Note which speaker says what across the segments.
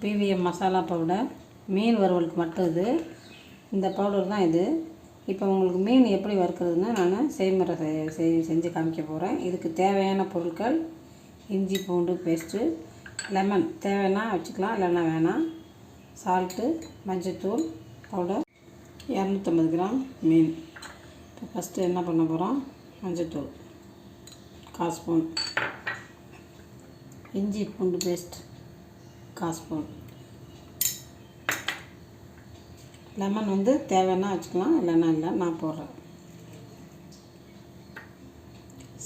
Speaker 1: PVM masala powder, மீன் வறுவலுக்கு மட்டும் இது. இந்த பவுடர் தான் இது. இப்போ உங்களுக்கு மீன் எப்படி வறுக்கிறதுன்னு நான் செய்முறை செஞ்சு காமிக்க போகிறேன். இதுக்கு தேவையான பொருட்கள்: இஞ்சி பூண்டு பேஸ்ட்டு, லெமன் தேவைன்னா வச்சுக்கலாம், இல்லைன்னா வேணாம், சால்ட்டு, மஞ்சத்தூள் பவுடர், 250 கிராம் மீன். இப்போ ஃபஸ்ட்டு என்ன பண்ண போகிறோம்? மஞ்சத்தூள் 1/4 ஸ்பூன், இஞ்சி பூண்டு பேஸ்ட் 1/4 ஸ்பூன், லெமன் தேவைன்னா வச்சுக்கலாம், இல்லைன்னா இல்லை, நான் போடுறேன்.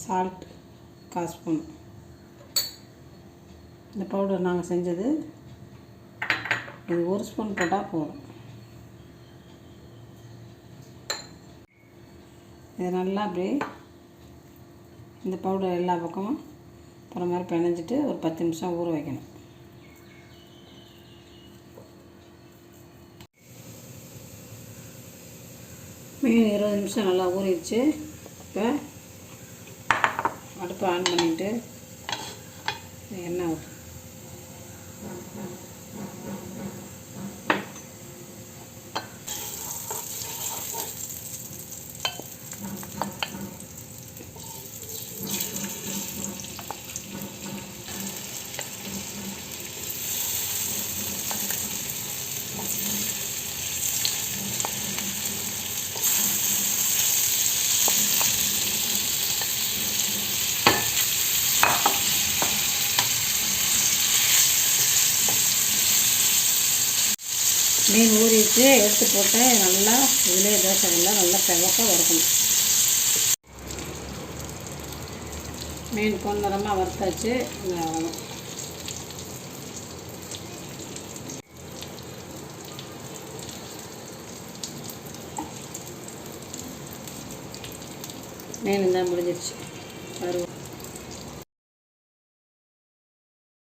Speaker 1: Salt 1/4 spoon. இந்த பவுடர் நாங்கள் செஞ்சது, இது 1 ஸ்பூன் போட்டால் போதும். இது நல்லா அப்படியே இந்த பவுடர் எல்லா பக்கமும் போகிற மாதிரி பிணைஞ்சிட்டு ஒரு 10 நிமிஷம் ஊற வைக்கணும். மீன் 20 நிமிஷம் நல்லா ஊறிடுச்சு. இப்போ அடுப்பை ஆன் பண்ணிவிட்டு எண்ணெய் ஊற்று. மீன் ஊறிட்டு எடுத்து போட்டு நல்லா இதிலே தோசைகளில் நல்லா செவக்க வறுக்கணும். மீன் பொன்னிறமாக வறுத்தாச்சு. மீன் தான் முடிஞ்சிடுச்சு.